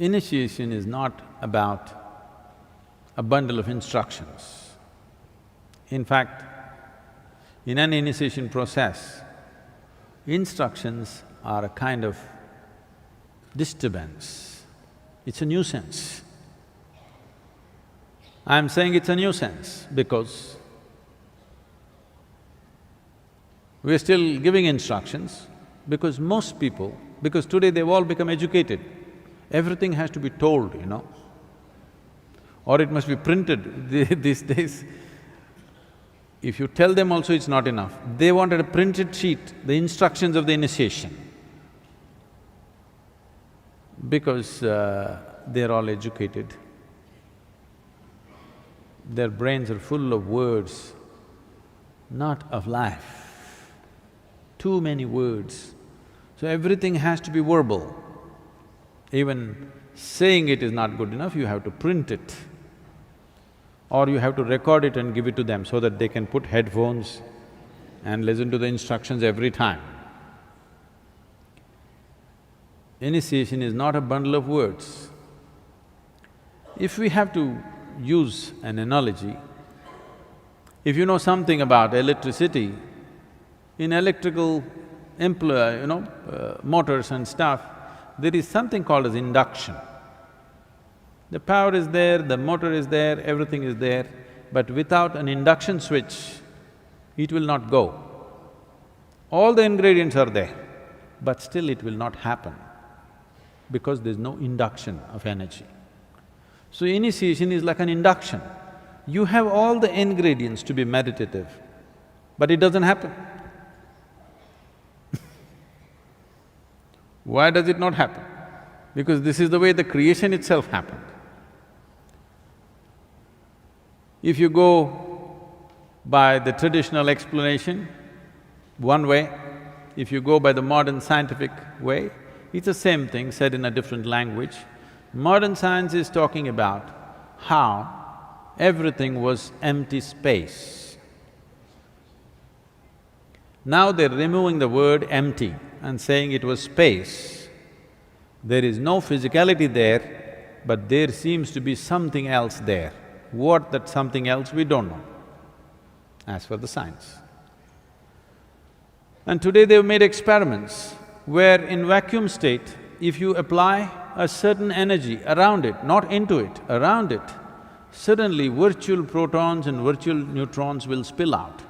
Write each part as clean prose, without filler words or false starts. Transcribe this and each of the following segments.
Initiation is not about a bundle of instructions. In fact, in an initiation process, instructions are a kind of disturbance. It's a nuisance. I'm saying it's a nuisance because we're still giving instructions because most people… because today they've all become educated, everything has to be told, you know, or it must be printed these days. If you tell them also it's not enough, they wanted a printed sheet, the instructions of the initiation. Because they're all educated, their brains are full of words, not of life. Too many words. So everything has to be verbal. Even saying it is not good enough, you have to print it. Or you have to record it and give it to them so that they can put headphones and listen to the instructions every time. Initiation is not a bundle of words. If we have to use an analogy, if you know something about electricity, in electrical motors and stuff, there is something called as induction. The power is there, the motor is there, everything is there, but without an induction switch, it will not go. All the ingredients are there, but still it will not happen because there's no induction of energy. So initiation is like an induction. You have all the ingredients to be meditative, but it doesn't happen. Why does it not happen? Because this is the way the creation itself happened. If you go by the traditional explanation, one way, if you go by the modern scientific way, it's the same thing said in a different language. Modern science is talking about how everything was empty space. Now they're removing the word empty and saying it was space. There is no physicality there, but there seems to be something else there. What that something else, we don't know, as for the science. And today they've made experiments where in vacuum state, if you apply a certain energy around it, not into it, around it, suddenly virtual protons and virtual neutrons will spill out.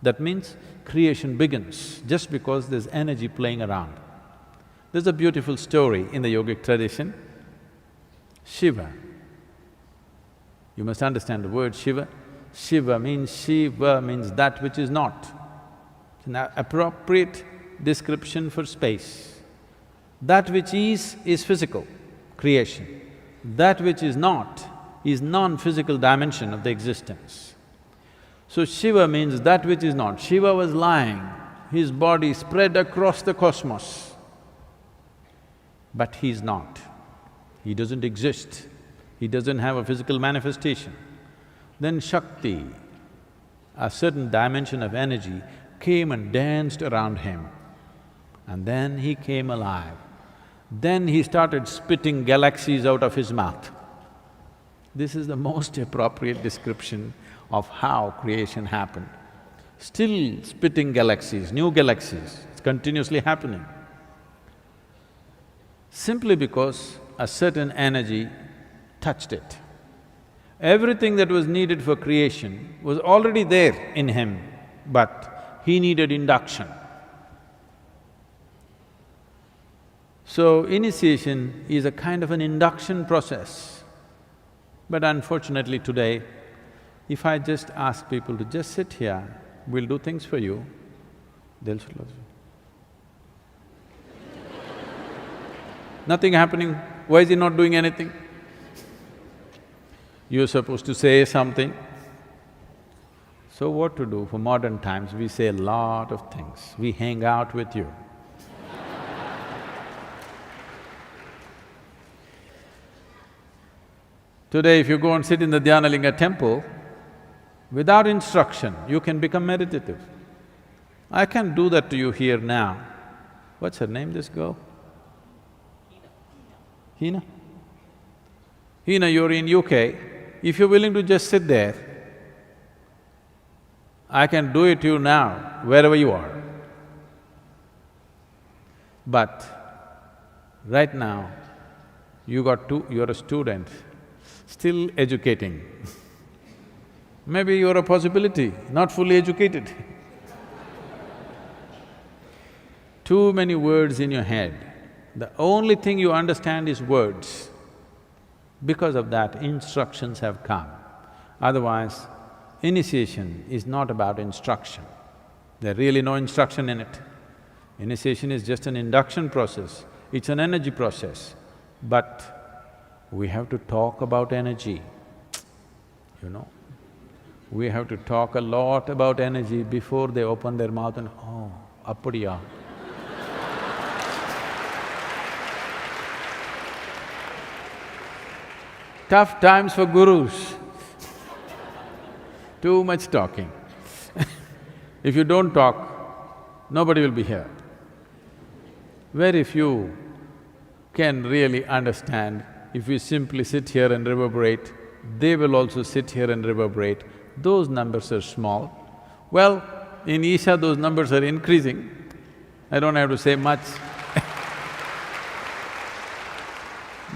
That means creation begins just because there's energy playing around. There's a beautiful story in the yogic tradition. Shiva, you must understand the word Shiva. Shiva means that which is not. It's an appropriate description for space. That which is physical, creation. That which is not is non-physical dimension of the existence. So Shiva means that which is not. Shiva was lying, his body spread across the cosmos, but he's not. He doesn't exist, he doesn't have a physical manifestation. Then Shakti, a certain dimension of energy, came and danced around him, and then he came alive. Then he started spitting galaxies out of his mouth. This is the most appropriate description of how creation happened. Still spitting galaxies, new galaxies, it's continuously happening. Simply because a certain energy touched it. Everything that was needed for creation was already there in him, but he needed induction. So initiation is a kind of an induction process. But unfortunately today, if I just ask people to just sit here, we'll do things for you, they'll say, nothing happening, why is he not doing anything? You're supposed to say something. So what to do? For modern times, we say a lot of things. We hang out with you. Today, if you go and sit in the Dhyanalinga temple, without instruction, you can become meditative. I can do that to you here now. What's her name, this girl? Hina? Hina, you're in UK, if you're willing to just sit there, I can do it to you now, wherever you are. But right now, you're a student, still educating. Maybe you're a possibility, not fully educated. Too many words in your head. The only thing you understand is words. Because of that, instructions have come. Otherwise, initiation is not about instruction. There's really no instruction in it. Initiation is just an induction process, it's an energy process. But we have to talk about energy, you know. We have to talk a lot about energy before they open their mouth and, oh, appadiya. Tough times for gurus. Too much talking. If you don't talk, nobody will be here. Very few can really understand. If we simply sit here and reverberate, they will also sit here and reverberate. Those numbers are small. Well, in Isha those numbers are increasing. I don't have to say much.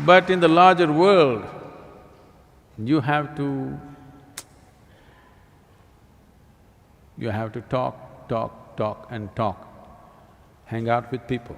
But in the larger world, you have to talk and talk. Hang out with people.